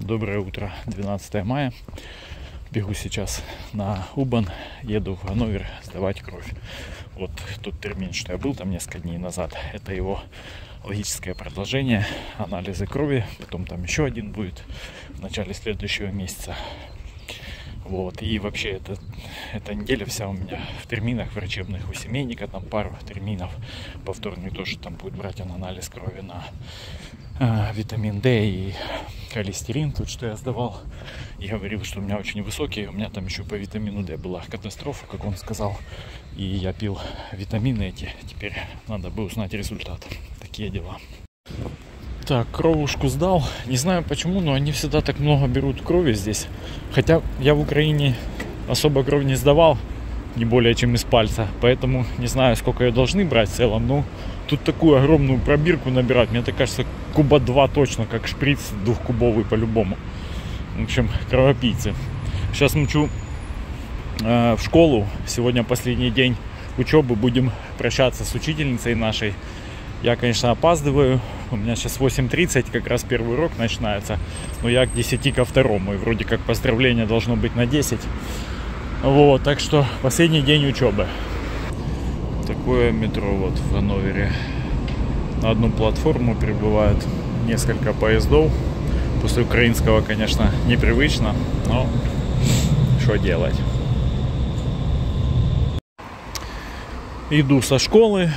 Доброе утро, 12 мая. Бегу сейчас на Убан, еду в Ганновер сдавать кровь. Вот тот термин, что я был там несколько дней назад, это его логическое продолжение, анализы крови, потом там еще один будет в начале следующего месяца. Вот, и вообще эта неделя вся у меня в терминах врачебных, у семейника там пару терминов. Повторный тоже там будет брать он анализ крови на витамин D и холестерин, тут что я сдавал. И говорил, что у меня очень высокий, у меня там еще по витамину D была катастрофа, как он сказал. И я пил витамины эти, теперь надо бы узнать результат. Такие дела. Так, кровушку сдал. Не знаю почему, но они всегда так много берут крови здесь. Хотя я в Украине особо кровь не сдавал, не более чем из пальца. Поэтому не знаю, сколько ее должны брать в целом. Но тут такую огромную пробирку набирать, мне так кажется, куба 2 точно, как шприц двухкубовый по-любому. В общем, кровопийцы. Сейчас мчу в школу. Сегодня последний день учебы. Будем прощаться с учительницей нашей. Я, конечно, опаздываю. У меня сейчас 8:30, как раз первый урок начинается. Но я к 10 ко второму. И вроде как поздравление должно быть на 10. Вот, так что последний день учебы. Такое метро вот в Ганновере. На одну платформу прибывает несколько поездов. После украинского, конечно, непривычно, но что делать. Иду со школы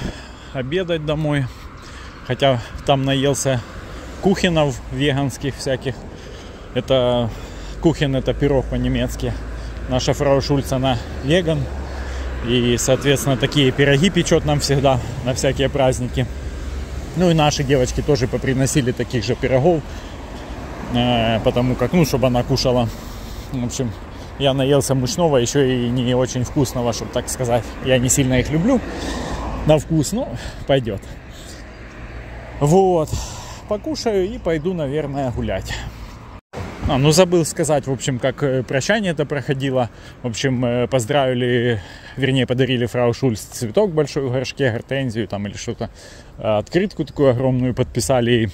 обедать домой. Хотя там наелся кухенов веганских всяких. Это кухен, это пирог по-немецки. Наша фрау Шульц, она веган. И, соответственно, такие пироги печет нам всегда на всякие праздники. Ну и наши девочки тоже поприносили таких же пирогов. Потому как, чтобы она кушала. В общем, я наелся мучного, еще и не очень вкусного, чтобы так сказать. Я не сильно их люблю на вкус, но пойдет. Вот, покушаю и пойду, наверное, гулять. Забыл сказать, в общем, как прощание это проходило. В общем, поздравили, вернее, подарили фрау Шульц цветок большой в горшке, гортензию там или что-то. Открытку такую огромную подписали.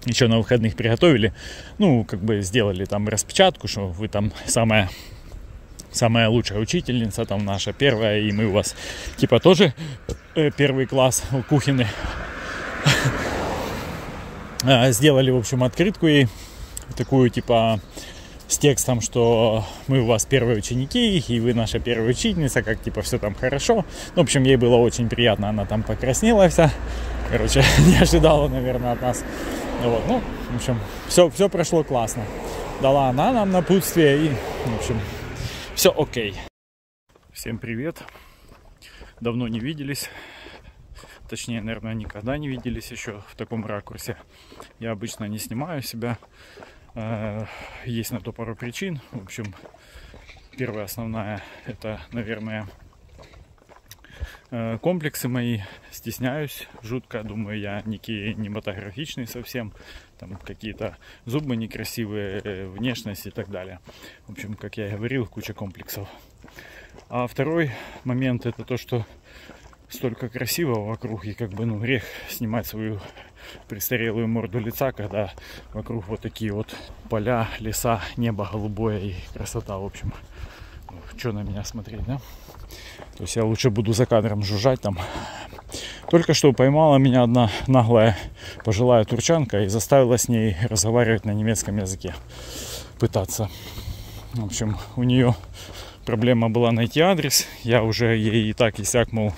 Еще на выходных приготовили. Сделали там распечатку, что вы там самая лучшая учительница, там наша первая, и мы у вас типа тоже первый класс кухни. Сделали, в общем, открытку и такую типа с текстом, что мы у вас первые ученики, и вы наша первая учительница, как типа все там хорошо. В общем, ей было очень приятно, она там покраснела вся. Короче, не ожидала, наверное, от нас. Вот, в общем, все прошло классно. Дала она нам напутствие и, в общем, все окей. Всем привет. Давно не виделись. Точнее, наверное, никогда не виделись еще в таком ракурсе. Я обычно не снимаю себя. Есть на то пару причин. В общем, первая основная, это, наверное, комплексы мои. Стесняюсь жутко, думаю, я не кинематографичный совсем, там какие-то зубы некрасивые, внешность и так далее. В общем, как я и говорил, куча комплексов. А второй момент, это то, что столько красивого вокруг, и грех снимать свою престарелую морду лица, когда вокруг вот такие вот поля, леса, небо голубое и красота. В общем, что на меня смотреть, да? То есть я лучше буду за кадром жужжать там. Только что поймала меня одна наглая пожилая турчанка и заставила с ней разговаривать на немецком языке. Пытаться. В общем, у нее проблема была найти адрес. Я уже ей и так и сяк, мол,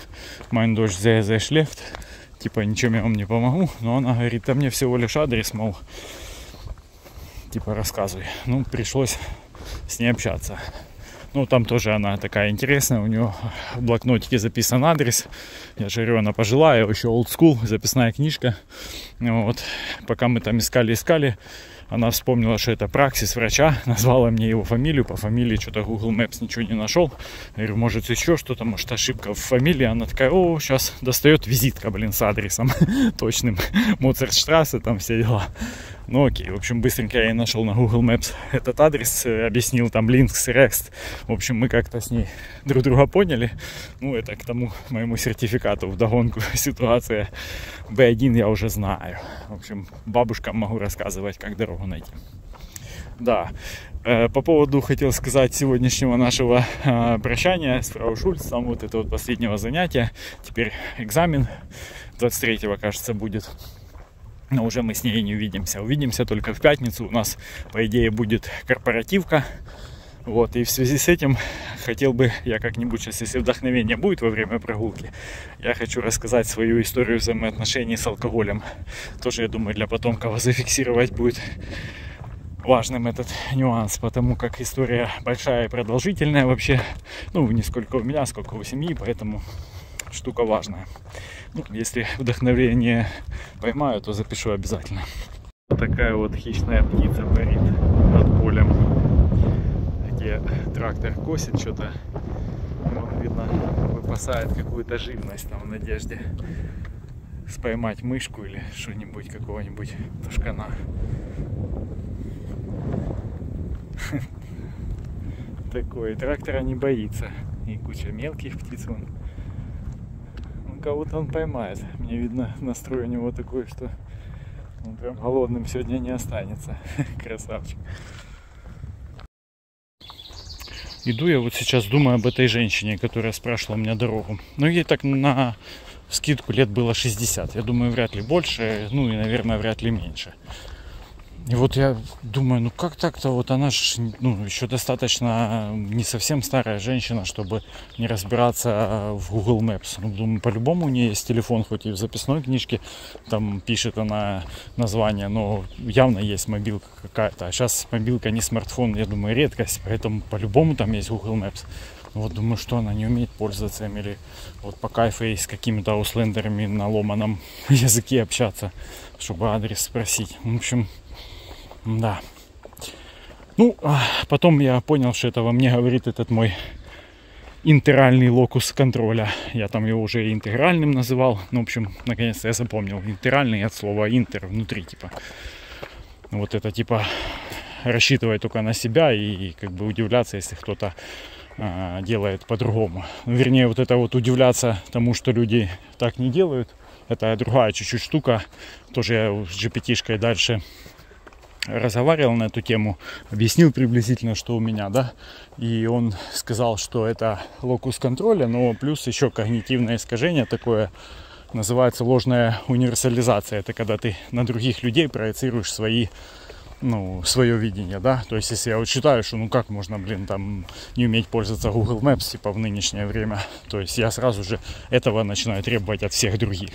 mein Deutsch sehr, sehr schlecht. Типа, ничем я вам не помогу. Но она говорит, мне всего лишь адрес, мол, типа, рассказывай. Пришлось с ней общаться. Там тоже она такая интересная, у нее в блокнотике записан адрес. Я же говорю, она пожилая, еще old school, записная книжка. Вот. Пока мы там искали, она вспомнила, что это праксис врача, назвала мне его фамилию. По фамилии что-то Google Maps ничего не нашел. Я говорю, может еще что-то, может ошибка в фамилии. Она такая, сейчас достает визитка, с адресом точным. Моцартштрассе, там все дела. Окей, в общем, быстренько я и нашел на Google Maps этот адрес, объяснил там Links, Rext. В общем, мы как-то с ней друг друга поняли. Это к тому моему сертификату вдогонку ситуация B1 я уже знаю. В общем, бабушкам могу рассказывать, как дорогу найти. Да. По поводу, хотел сказать, сегодняшнего нашего прощания с фрау Шульц, там вот это вот последнего занятия. Теперь экзамен 23-го, кажется, будет. Но уже мы с ней не увидимся. Увидимся только в пятницу. У нас, по идее, будет корпоративка. Вот, и в связи с этим хотел бы я как-нибудь сейчас, если вдохновение будет во время прогулки, я хочу рассказать свою историю взаимоотношений с алкоголем. Тоже, я думаю, для потомков зафиксировать будет важным этот нюанс, потому как история большая и продолжительная вообще. Ну, не сколько у меня, сколько у семьи, поэтому штука важная. Ну, если вдохновение поймаю, то запишу обязательно. Вот такая вот хищная птица парит над полем, где трактор косит что-то. Вон, видно, выпасает какую-то живность там в надежде споймать мышку или что-нибудь, какого-нибудь тушкана. Такой трактора не боится. И куча мелких птиц вон. Кого-то он поймает. Мне видно, настрой у него такой, что он прям голодным сегодня не останется. Красавчик. Иду я вот сейчас, думаю об этой женщине, которая спрашивала у меня дорогу. Ну, ей так на скидку лет было 60. Я думаю, вряд ли больше, ну и, наверное, вряд ли меньше. И вот я думаю, ну как так-то, вот она ж, ну, еще достаточно не совсем старая женщина, чтобы не разбираться в Google Maps. Ну, думаю, по-любому у нее есть телефон, хоть и в записной книжке, там пишет она название, но явно есть мобилка какая-то. А сейчас мобилка, не смартфон, я думаю, редкость, поэтому по-любому там есть Google Maps. Вот думаю, что она не умеет пользоваться им, или вот по кайфу с какими-то ауслендерами на ломаном языке общаться, чтобы адрес спросить. В общем, да. Ну, потом я понял, что это во мне говорит этот мой интеральный локус контроля. Я там его уже интегральным называл. Ну, в общем, наконец-то я запомнил. Интеральный от слова интер, внутри, типа. Вот это, типа, рассчитывать только на себя и как бы удивляться, если кто-то делает по-другому. Вернее, вот это вот удивляться тому, что люди так не делают, это другая чуть-чуть штука. Тоже я с GPT-шкой дальше разговаривал на эту тему, объяснил приблизительно, что у меня, да, и он сказал, что это локус контроля, но плюс еще когнитивное искажение такое, называется ложная универсализация. Это когда ты на других людей проецируешь свои, ну, свое видение, да, то есть если я вот считаю, что ну как можно, блин, там не уметь пользоваться Google Maps, типа, в нынешнее время, то есть я сразу же этого начинаю требовать от всех других.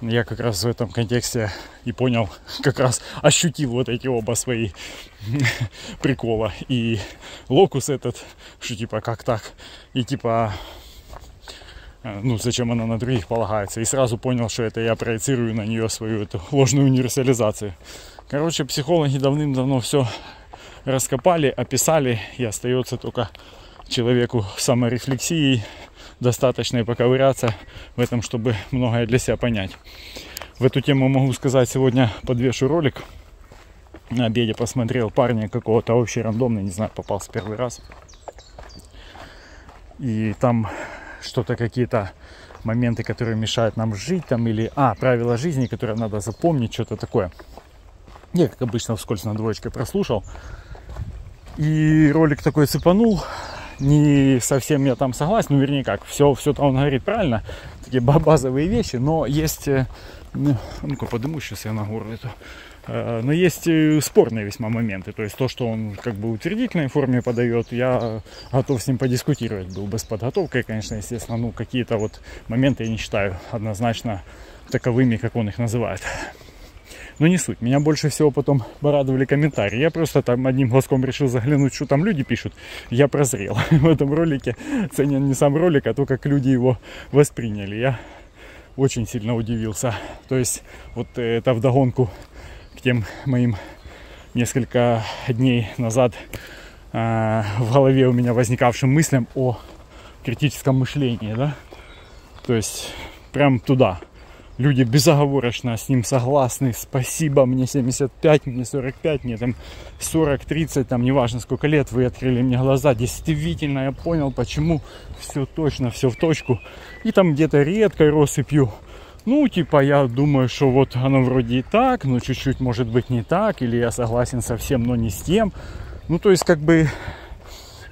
Я как раз в этом контексте и понял, как раз ощутил вот эти оба свои прикола. И локус этот, что типа как так, и типа, ну зачем она на других полагается. И сразу понял, что это я проецирую на нее свою эту ложную универсализацию. Короче, психологи давным-давно все раскопали, описали, и остается только человеку саморефлексией достаточно поковыряться в этом, чтобы многое для себя понять. В эту тему могу сказать, сегодня подвешу ролик. На обеде посмотрел парня какого-то вообще рандомно, не знаю, попался первый раз. И там что-то, какие-то моменты, которые мешают нам жить, там, или правила жизни, которые надо запомнить, что-то такое. Я, как обычно, вскользь на двоечке прослушал. И ролик такой цепанул. Не совсем я там согласен, ну вернее как, все там он говорит правильно, такие базовые вещи, но есть, ну-ка подыму сейчас я на гору эту, но есть спорные весьма моменты, то есть то, что он как бы в утвердительной форме подает, я готов с ним подискутировать был бы с подготовкой, конечно, естественно, ну какие-то вот моменты я не считаю однозначно таковыми, как он их называет. Но не суть. Меня больше всего потом порадовали комментарии. Я просто там одним глазком решил заглянуть, что там люди пишут. Я прозрел. В этом ролике ценен не сам ролик, а то, как люди его восприняли. Я очень сильно удивился. То есть вот это вдогонку к тем моим несколько дней назад в голове у меня возникавшим мыслям о критическом мышлении, да? То есть прям туда. Люди безоговорочно с ним согласны. Спасибо, мне 75, мне 45, мне там 40, 30, там неважно сколько лет, вы открыли мне глаза. Действительно, я понял, почему все точно, все в точку. И там где-то редкой россыпью Ну, типа, я думаю, что вот оно вроде и так, но чуть-чуть может быть не так, или я согласен со всем, но не с тем. Ну, то есть, как бы,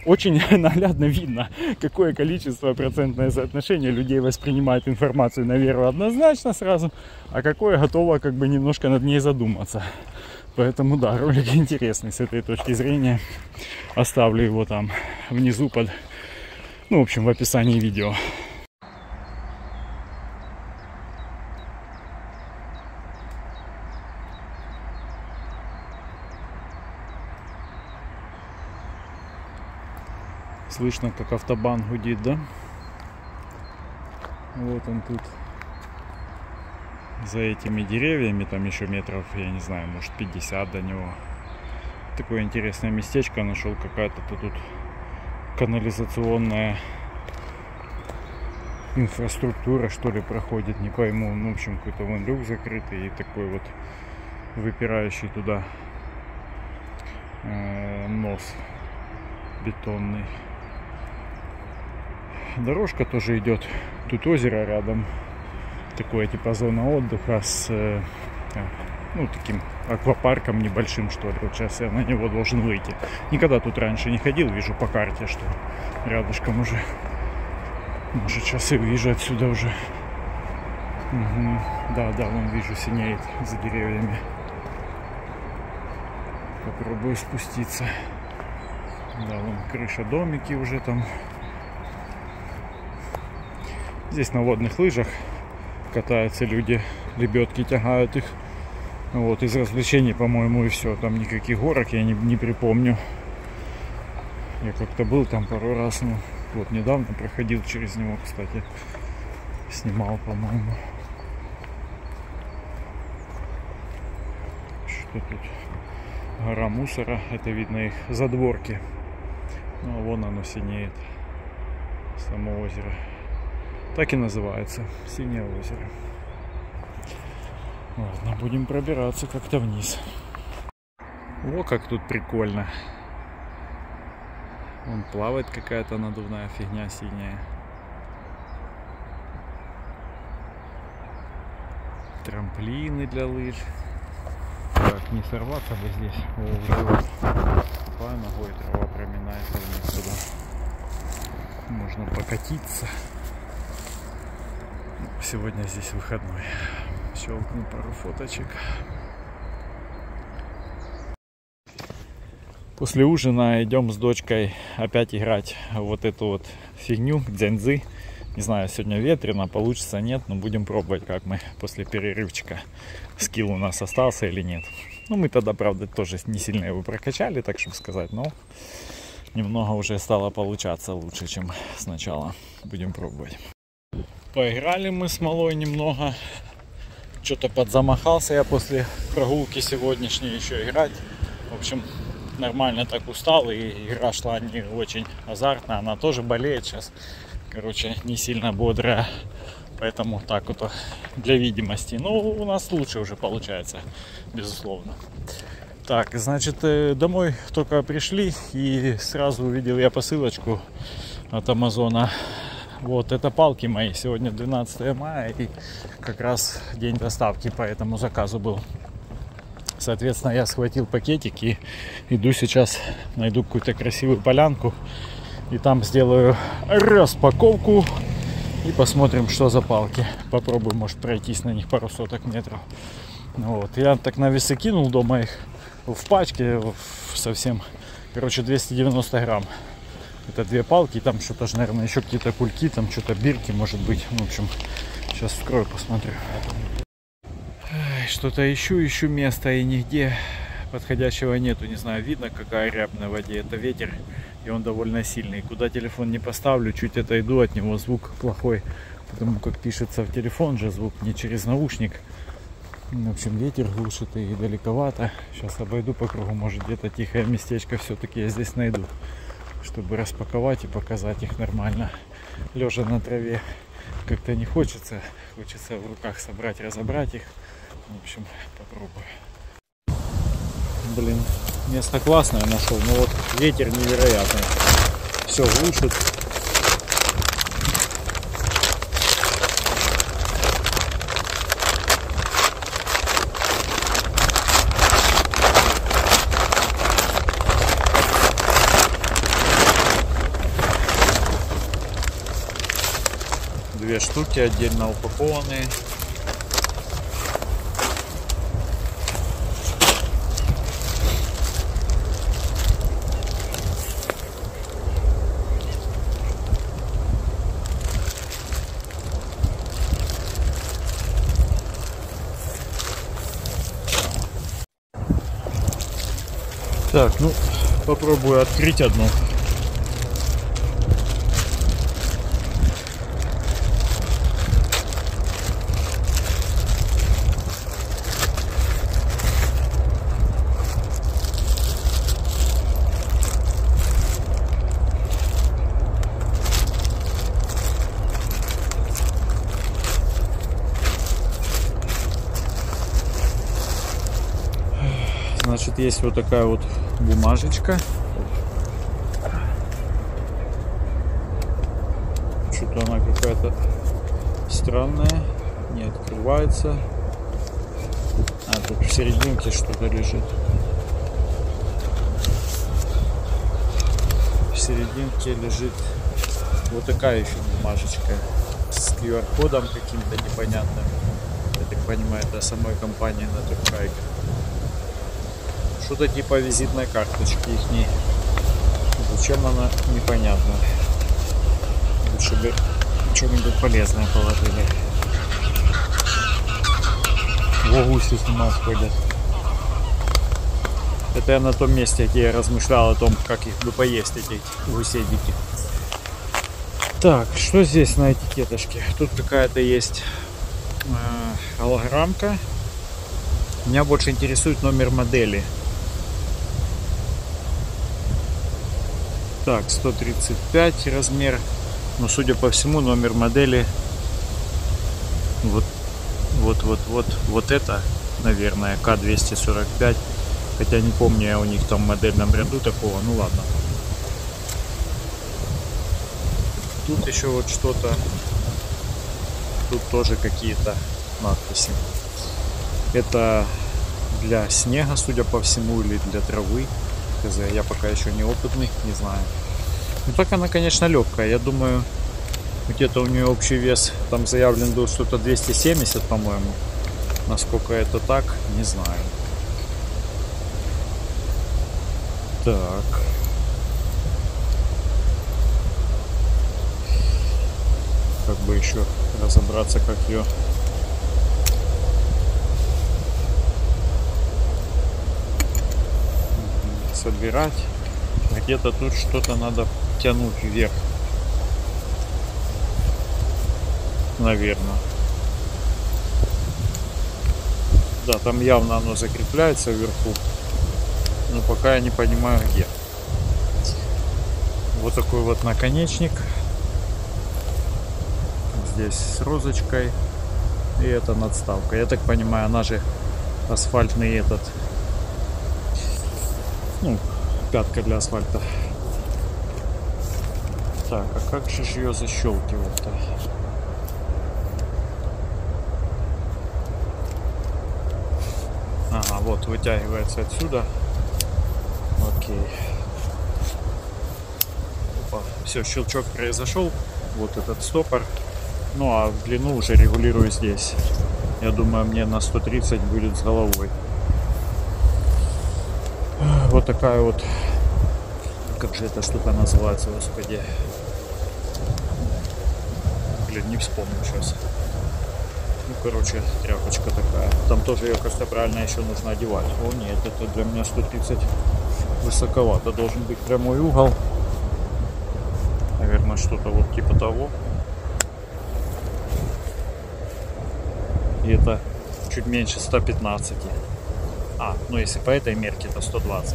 очень наглядно видно, какое количество, процентное соотношение людей воспринимает информацию на веру однозначно сразу, а какое готово, как бы, немножко над ней задуматься. Поэтому, да, ролик интересный с этой точки зрения. Оставлю его там внизу под, ну, в общем, в описании видео. Слышно, как автобан гудит, да? Вот он тут. За этими деревьями, там еще метров, я не знаю, может 50 до него. Такое интересное местечко нашел, какая-то тут канализационная инфраструктура, что ли, проходит, не пойму. Ну, в общем, какой-то вон люк закрытый и такой вот выпирающий туда нос бетонный. Дорожка тоже идет. Тут озеро рядом. Такое типа зона отдыха с, ну, таким аквапарком небольшим, что ли. Вот сейчас я на него должен выйти. Никогда тут раньше не ходил. Вижу по карте, что рядышком уже. Может, сейчас и вижу отсюда уже. Угу. Да, вон вижу, синеет за деревьями. Попробую спуститься. Да, вон крыша, домики уже там. Здесь на водных лыжах катаются люди, лебедки тягают их. Вот, из развлечений, по-моему, и все. Там никаких горок я не припомню. Я как-то был там пару раз. Ну, вот недавно проходил через него, кстати. Снимал, по-моему. Что тут? Гора мусора. Это видно их задворки. Ну, а вон оно синеет. Само озеро. Так и называется. Синее озеро. Ладно, будем пробираться как-то вниз. О, как тут прикольно. Вон плавает какая-то надувная фигня синяя. Трамплины для лыж. Так, не сорваться бы здесь. О, уже вот. Ступаю ногой, трава проминается вниз туда. Можно покатиться. Сегодня здесь выходной. Щелкну пару фоточек. После ужина идем с дочкой опять играть вот эту вот фигню, дзяньзы. Не знаю, сегодня ветрено, получится, нет, но будем пробовать, как мы после перерывчика. Скилл у нас остался или нет. Ну, мы тогда, правда, тоже не сильно его прокачали, так чтобы сказать, но немного уже стало получаться лучше, чем сначала. Будем пробовать. Поиграли мы с малой немного. Что-то подзамахался я после прогулки сегодняшней еще играть. В общем, нормально так устал, и игра шла не очень азартная. Она тоже болеет сейчас. Короче, не сильно бодрая. Поэтому так вот для видимости. Но у нас лучше уже получается, безусловно. Так, значит, домой только пришли, и сразу увидел я посылочку от Амазона. Вот, это палки мои. Сегодня 12 мая, и как раз день доставки по этому заказу был. Соответственно, я схватил пакетик и иду сейчас, найду какую-то красивую полянку. И там сделаю распаковку. И посмотрим, что за палки. Попробую, может, пройтись на них пару соток метров. Вот. Я так на весы кинул дома их в пачке совсем. Короче, 290 грамм. Это две палки, там что-то же, наверное, еще какие-то кульки, там что-то бирки, может быть. В общем, сейчас вскрою, посмотрю. Что-то ищу место, и нигде подходящего нету. Не знаю, видно, какая рябь на воде. Это ветер, и он довольно сильный. Куда телефон не поставлю, чуть отойду от него, звук плохой. Потому как пишется в телефон же звук, не через наушник. В общем, ветер глушит и далековато. Сейчас обойду по кругу, может, где-то тихое местечко все-таки я здесь найду, чтобы распаковать и показать их нормально. Лежа на траве как-то не хочется. Хочется в руках собрать, разобрать их. В общем, попробую. Блин, место классное нашел, но вот ветер невероятный. Все глушит. штуки отдельно упакованные. Так, ну попробую открыть одну. Значит, есть вот такая вот бумажечка. Что-то она какая-то странная, не открывается. А тут в серединке что-то лежит. В серединке лежит вот такая еще бумажечка с QR-кодом каким-то непонятным. Я так понимаю, это самой компании Naturtiger. Что-то типа визитной карточки ихней. Зачем она, непонятно. Лучше бы что-нибудь полезное положили. Во, гуси с ума сходят. Это я на том месте, где я размышлял о том, как их бы поесть, эти гусей диких. Так, что здесь на этикеточке? Тут какая-то есть голограммка. Меня больше интересует номер модели. Так, 135 размер. Но судя по всему, номер модели вот это, наверное, К245. Хотя не помню я у них там в модельном ряду такого. Ну ладно. Тут еще вот что-то. Тут тоже какие-то надписи. Это для снега, судя по всему, или для травы. Я пока еще не опытный, не знаю. Ну так она, конечно, легкая. Я думаю, где-то у нее общий вес там заявлен был что-то 270, по-моему. Насколько это так, не знаю. Так. Как бы еще разобраться, как ее собирать. Где-то тут что-то надо тянуть вверх, наверное. Да, там явно оно закрепляется вверху, но пока я не понимаю где. Вот такой вот наконечник. Здесь с розочкой. И это надставка. Я так понимаю, она же асфальтный этот. Ну, пятка для асфальта. Так, а как же ее защелкивать-то? Ага, вот вытягивается отсюда. Окей. Опа. Все, щелчок произошел. Вот этот стопор. Ну а в длину уже регулирую здесь. Я думаю, мне на 130 будет с головой. Вот такая вот, как же эта штука называется, господи. Блин, не вспомню сейчас. Ну, короче, тряпочка такая. Там тоже ее, кажется, правильно еще нужно одевать. О нет, это для меня 130 высоковато. Должен быть прямой угол. Наверное, что-то вот типа того. И это чуть меньше 115. А, ну если по этой мерке, то 120.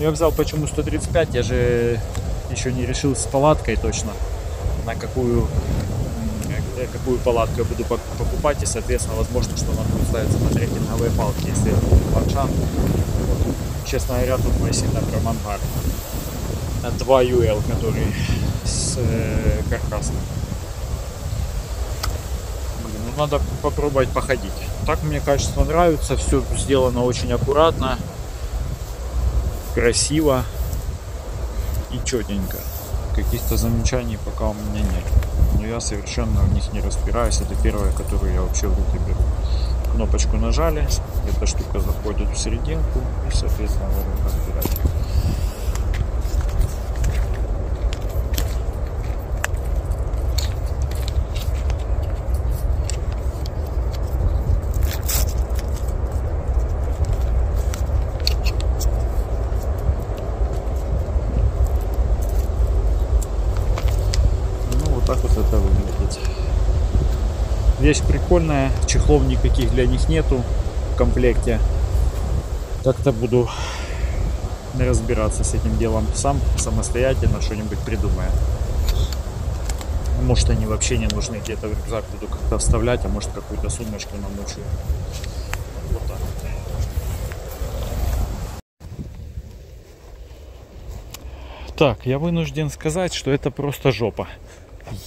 Я взял почему 135, я же еще не решил с палаткой точно, на какую палатку я буду покупать. И, соответственно, возможно, что она будет ставиться на трекинговые палки, если это Ваншан. Честно говоря, тут мы сильно промангали. 2 UL, который с каркасом. Надо попробовать походить. Так мне качество нравится, все сделано очень аккуратно, красиво и четенько. Каких-то замечаний пока у меня нет. Но я совершенно в них не разбираюсь. Это первая, которую я вообще в руки беру. Кнопочку нажали, эта штука заходит в серединку и, соответственно, можно разбирать. Это выглядит. Вещь прикольная, чехлов никаких для них нету в комплекте. Как-то буду разбираться с этим делом сам, самостоятельно что-нибудь придумаю. Может, они вообще не нужны, где-то в рюкзак буду как-то вставлять, а может, какую-то сумочку намучу. Вот так вот. Так, я вынужден сказать, что это просто жопа.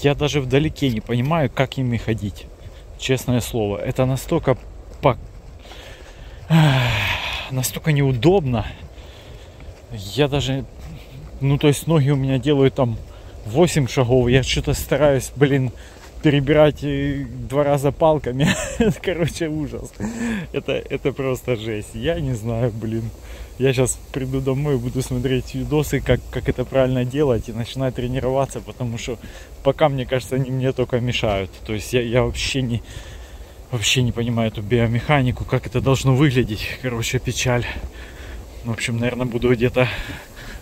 Я даже вдалеке не понимаю, как ими ходить. Честное слово. Это настолько настолько неудобно. Я даже... Ну, то есть ноги у меня делают там 8 шагов. Я что-то стараюсь, перебирать 2 раза палками. Короче, ужас. Это просто жесть. Я не знаю, Я сейчас приду домой и буду смотреть видосы, как это правильно делать, и начинаю тренироваться, потому что пока, мне кажется, они мне только мешают. То есть я вообще не понимаю эту биомеханику, как это должно выглядеть. Короче, печаль. В общем, наверное, буду где-то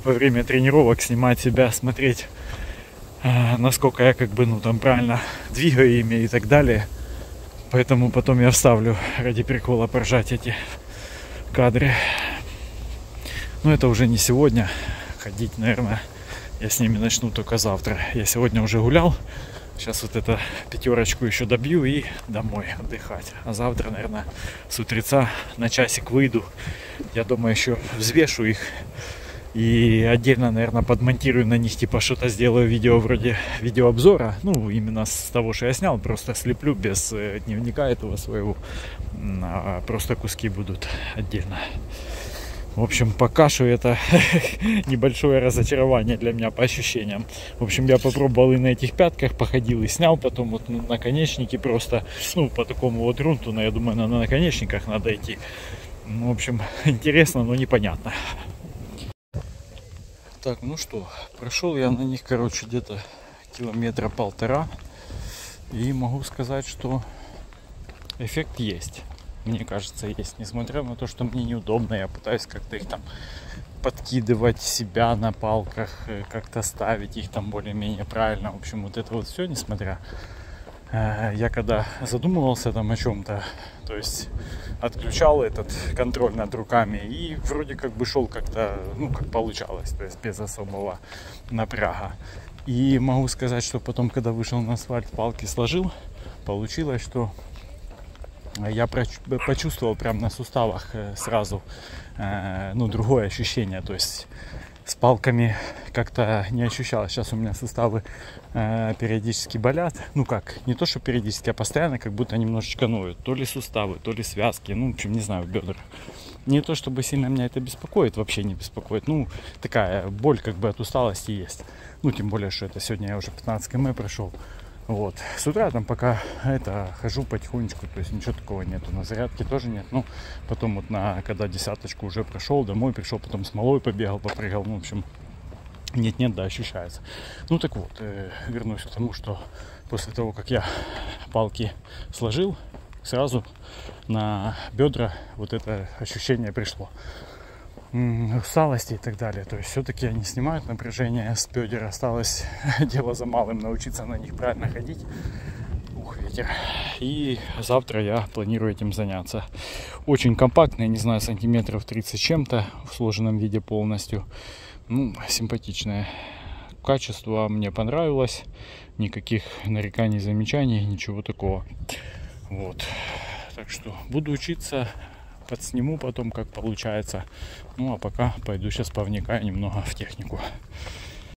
во время тренировок снимать себя, смотреть, насколько я там правильно двигаю ими и так далее. Поэтому потом я вставлю ради прикола поржать эти кадры. Но это уже не сегодня. Ходить, наверное, я с ними начну только завтра. Я сегодня уже гулял. Сейчас вот эту 5 еще добью и домой отдыхать. А завтра, наверное, с утреца на часик выйду. Я думаю, еще взвешу их. И отдельно, наверное, подмонтирую на них, что-то сделаю видео вроде видеообзора. Ну, именно с того, что я снял. Просто слеплю без дневника этого своего. Просто куски будут отдельно. В общем, пока что это небольшое разочарование для меня по ощущениям. В общем, я попробовал и на этих пятках, походил и снял. Потом вот на наконечнике просто, по такому вот грунту, но я думаю, на наконечниках надо идти. В общем, интересно, но непонятно. Так, ну что, прошел я на них, где-то 1,5 километра. И могу сказать, что эффект есть. Мне кажется, есть. Несмотря на то, что мне неудобно, я пытаюсь как-то их там подкидывать себя на палках, как-то ставить их там более-менее правильно. В общем, вот это вот все, несмотря. Я когда задумывался там о чем-то, то есть отключал этот контроль над руками и вроде как бы шел как-то, как получалось, то есть без особого напряга. И могу сказать, что потом, когда вышел на асфальт, палки сложил, получилось, что я почувствовал прям на суставах сразу другое ощущение. То есть с палками как-то не ощущалось. Сейчас у меня суставы периодически болят. Не то, что периодически, а постоянно как будто немножечко ноют. То ли суставы, то ли связки. В общем, не знаю, бедра. Не то, чтобы сильно меня это беспокоит, вообще не беспокоит. Такая боль от усталости есть. Тем более, что это сегодня я уже 15 км прошел. Вот. С утра там пока хожу потихонечку, то есть ничего такого нету. На зарядке тоже нет. Потом когда 10-ку уже прошел, домой пришел, потом смолой побегал, попрыгал. В общем, нет, да, ощущается. Так вот, вернусь к тому, что после того, как я палки сложил, сразу на бедра вот это ощущение пришло. Усталости и так далее. То есть все-таки они снимают напряжение с бедер. Осталось дело за малым, научиться на них правильно ходить. Ветер. И завтра я планирую этим заняться. Очень компактные, не знаю, сантиметров 30 чем-то, в сложенном виде полностью. Симпатичное качество, мне понравилось. Никаких нареканий, замечаний, ничего такого. Вот. Так что буду учиться. Подсниму потом, как получается. А пока пойду сейчас повникаю немного в технику.